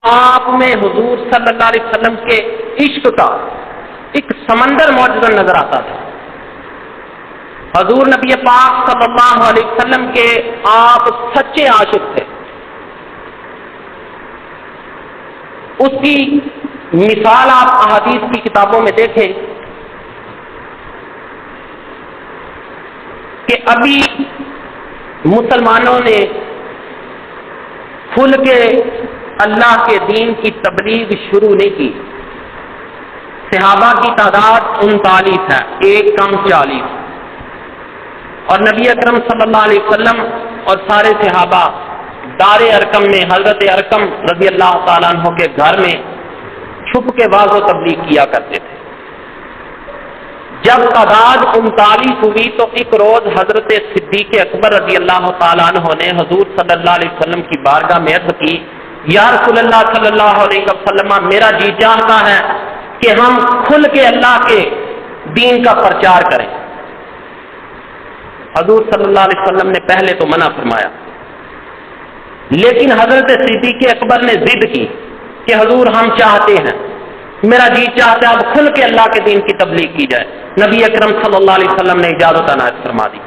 آپ میں حضور صلی اللہ علیہ وسلم کے عشق کا ایک سمندر موجود نظر آتا تھا. حضور نبی پاک صلی اللہ علیہ وسلم کے آپ سچے عاشق تھے. اس کی مثال آپ احادیث کی کتابوں میں دیکھیں کہ ابھی مسلمانوں نے کھل کے اللہ کے دین کی تبلیغ شروع نہیں کی. صحابہ کی تعداد 39 ہے، ایک کم 40، اور نبی اکرم صلی اللہ علیہ وسلم اور سارے صحابہ دار ارقم میں حضرت ارقم رضی اللہ تعالیٰ عنہ کے گھر میں چھپ کے واعظ و تبلیغ کیا کرتے تھے. جب تعداد 39 ہوئی تو ایک روز حضرت صدیق اکبر رضی اللہ تعالیٰ عنہ نے حضور صلی اللہ علیہ وسلم کی بارگاہ میں عرض کی، یا رسول اللہ صلی اللہ علیہ وسلم، میرا جی چاہتا ہے کہ ہم کھل کے اللہ کے دین کا پرچار کریں. حضور صلی اللہ علیہ وسلم نے پہلے تو منع فرمایا، لیکن حضرت صدیق اکبر نے ضد کی کہ حضور ہم چاہتے ہیں، میرا جی چاہتا ہے اب کھل کے اللہ کے دین کی تبلیغ کی جائے. نبی اکرم صلی اللہ علیہ وسلم نے اجازت عنایت فرما دی.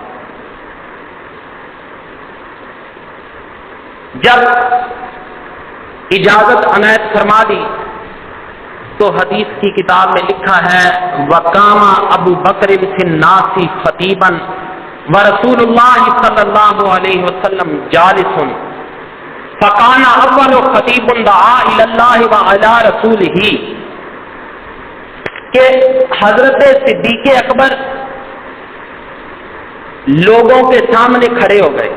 جب اجازت عنایت فرما دی تو حدیث کی کتاب میں لکھا ہے، وقام ابو بکر فی الناس خطیبا ورسول اللہ صلی اللہ علیہ وسلم جالس فکان اول خطیب دعا الی اللہ وعلی رسولہ، کہ حضرت صدیق اکبر لوگوں کے سامنے کھڑے ہو گئے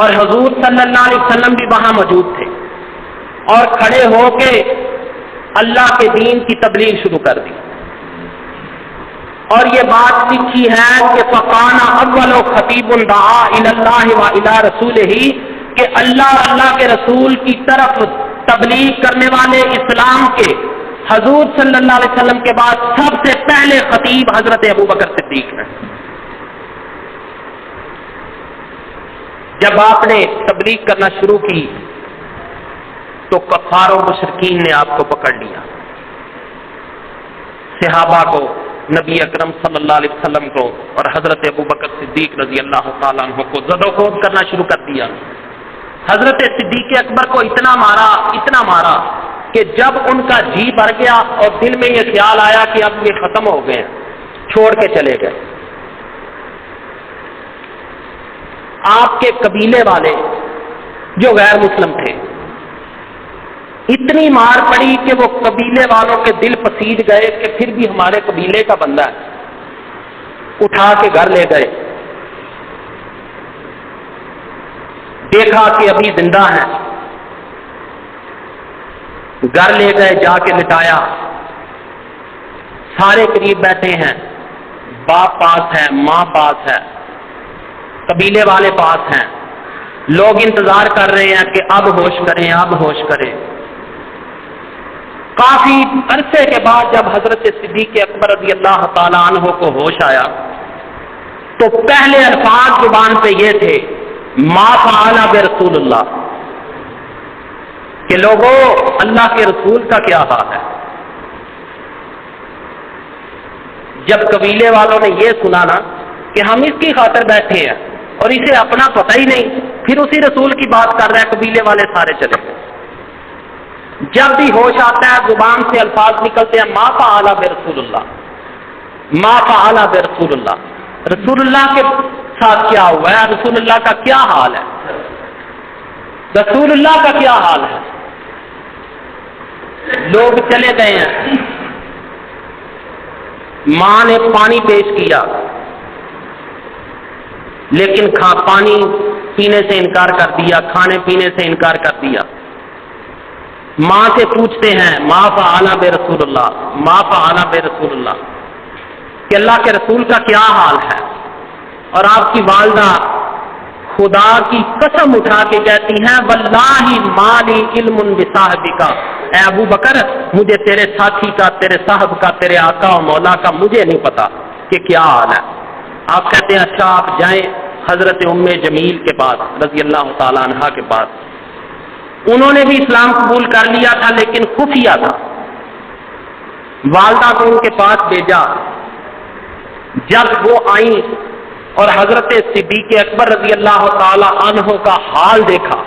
اور حضور صلی اللہ علیہ وسلم بھی وہاں موجود تھے، اور کھڑے ہو کے اللہ کے دین کی تبلیغ شروع کر دی. اور یہ بات لکھی ہے کہ فقان اول خطیب دعا الی اللہ وعلی رسولہ، کہ اللہ کے رسول کی طرف تبلیغ کرنے والے اسلام کے حضور صلی اللہ علیہ وسلم کے بعد سب سے پہلے خطیب حضرت ابو بکر صدیق ہیں. جب آپ نے تبلیغ کرنا شروع کی تو کفار و مشرکین نے آپ کو پکڑ لیا. صحابہ کو، نبی اکرم صلی اللہ علیہ وسلم کو اور حضرت ابو بکر صدیق رضی اللہ تعالیٰ عنہ کو زد و خوض کرنا شروع کر دیا. حضرت صدیق اکبر کو اتنا مارا کہ جب ان کا جی بھر گیا اور دل میں یہ خیال آیا کہ اب یہ ختم ہو گئے، چھوڑ کے چلے گئے. آپ کے قبیلے والے جو غیر مسلم تھے، اتنی مار پڑی کہ وہ قبیلے والوں کے دل پسیج گئے کہ پھر بھی ہمارے قبیلے کا بندہ ہے. اٹھا کے گھر لے گئے، دیکھا کہ ابھی زندہ ہے، گھر لے گئے، جا کے لٹایا. سارے قریب بیٹھے ہیں، باپ پاس ہے، ماں پاس ہے، قبیلے والے پاس ہیں. لوگ انتظار کر رہے ہیں کہ اب ہوش کریں، اب ہوش کریں. کافی عرصے کے بعد جب حضرت صدیق اکبر رضی اللہ تعالیٰ عنہ کو ہوش آیا تو پہلے الفاظ زبان پہ یہ تھے، ما فعل برسول اللہ، کہ لوگوں اللہ کے رسول کا کیا حال ہے. جب قبیلے والوں نے یہ سنا نا کہ ہم اس کی خاطر بیٹھے ہیں اور اسے اپنا پتہ ہی نہیں، پھر اسی رسول کی بات کر رہے ہیں، قبیلے والے سارے چلے گئے. جب بھی ہوش آتا ہے زبان سے الفاظ نکلتے ہیں، ما فعل برسول اللہ، ما فعل برسول اللہ، رسول اللہ کے ساتھ کیا ہوا ہے، رسول اللہ کا کیا حال ہے، رسول اللہ کا کیا حال ہے. لوگ چلے گئے ہیں. ماں نے پانی پیش کیا لیکن پانی پینے سے انکار کر دیا، کھانے پینے سے انکار کر دیا. ماں سے پوچھتے ہیں، ما فعل برسول اللہ، ما فعل برسول اللہ، کہ اللہ کے رسول کا کیا حال ہے. اور آپ کی والدہ خدا کی قسم اٹھا کے کہتی ہیں، واللہ مالی علم بصاحبک، اے ابو بکر مجھے تیرے ساتھی کا، تیرے صاحب کا، تیرے آقا و مولا کا مجھے نہیں پتا کہ کیا حال ہے. آپ کہتے ہیں اچھا آپ جائیں حضرت ام جمیل کے پاس رضی اللہ تعالی عنہا کے پاس. انہوں نے بھی اسلام قبول کر لیا تھا لیکن خفیہ تھا. والدہ کو ان کے پاس بھیجا. جب وہ آئیں اور حضرت صدیق اکبر رضی اللہ تعالی عنہ کا حال دیکھا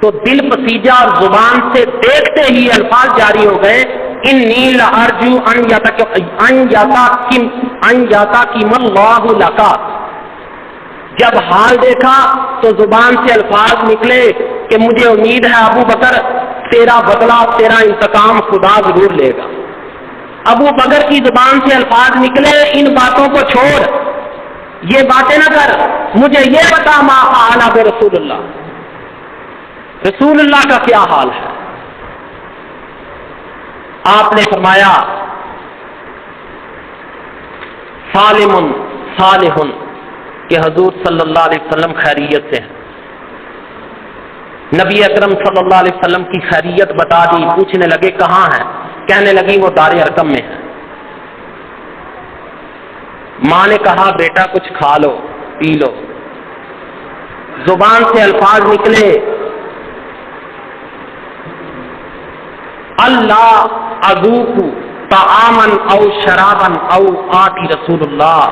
تو دل پسیجا اور زبان سے دیکھتے ہی الفاظ جاری ہو گئے، انی لارجو ان یاتاکم اللہ لک. جب حال دیکھا تو زبان سے الفاظ نکلے کہ مجھے امید ہے ابو بکر تیرا بدلہ، تیرا انتقام خدا ضرور لے گا. ابو بکر کی زبان سے الفاظ نکلے، ان باتوں کو چھوڑ، یہ باتیں نہ کر، مجھے یہ بتا ما حال برسول اللہ، رسول اللہ کا کیا حال ہے. آپ نے فرمایا سالم صالح، کہ حضور صلی اللہ علیہ وسلم خیریت سے ہیں. نبی اکرم صلی اللہ علیہ وسلم کی خیریت بتا دی. پوچھنے لگے کہاں ہیں؟ کہنے لگی وہ دار ارقم میں ہے. ماں نے کہا بیٹا کچھ کھا لو پی لو. زبان سے الفاظ نکلے اللہ اذوق طعاما او شرابا او آتی رسول اللہ.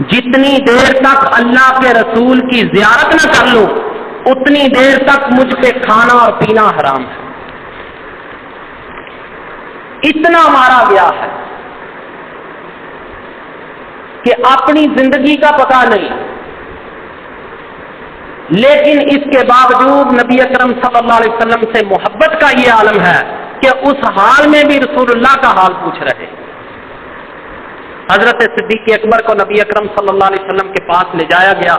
جتنی دیر تک اللہ کے رسول کی زیارت نہ کر لوں اتنی دیر تک مجھ پہ کھانا اور پینا حرام ہے. اتنا مارا گیا ہے کہ اپنی زندگی کا پتہ نہیں، لیکن اس کے باوجود نبی اکرم صلی اللہ علیہ وسلم سے محبت کا یہ عالم ہے کہ اس حال میں بھی رسول اللہ کا حال پوچھ رہے. حضرت صدیق اکبر کو نبی اکرم صلی اللہ علیہ وسلم کے پاس لے جایا گیا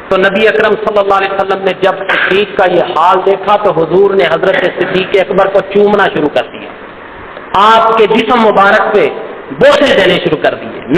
تو نبی اکرم صلی اللہ علیہ وسلم نے جب صدیق کا یہ حال دیکھا تو حضور نے حضرت صدیق اکبر کو چومنا شروع کر دیا. آپ کے جسم مبارک پہ بوسے دینے شروع کر دیے.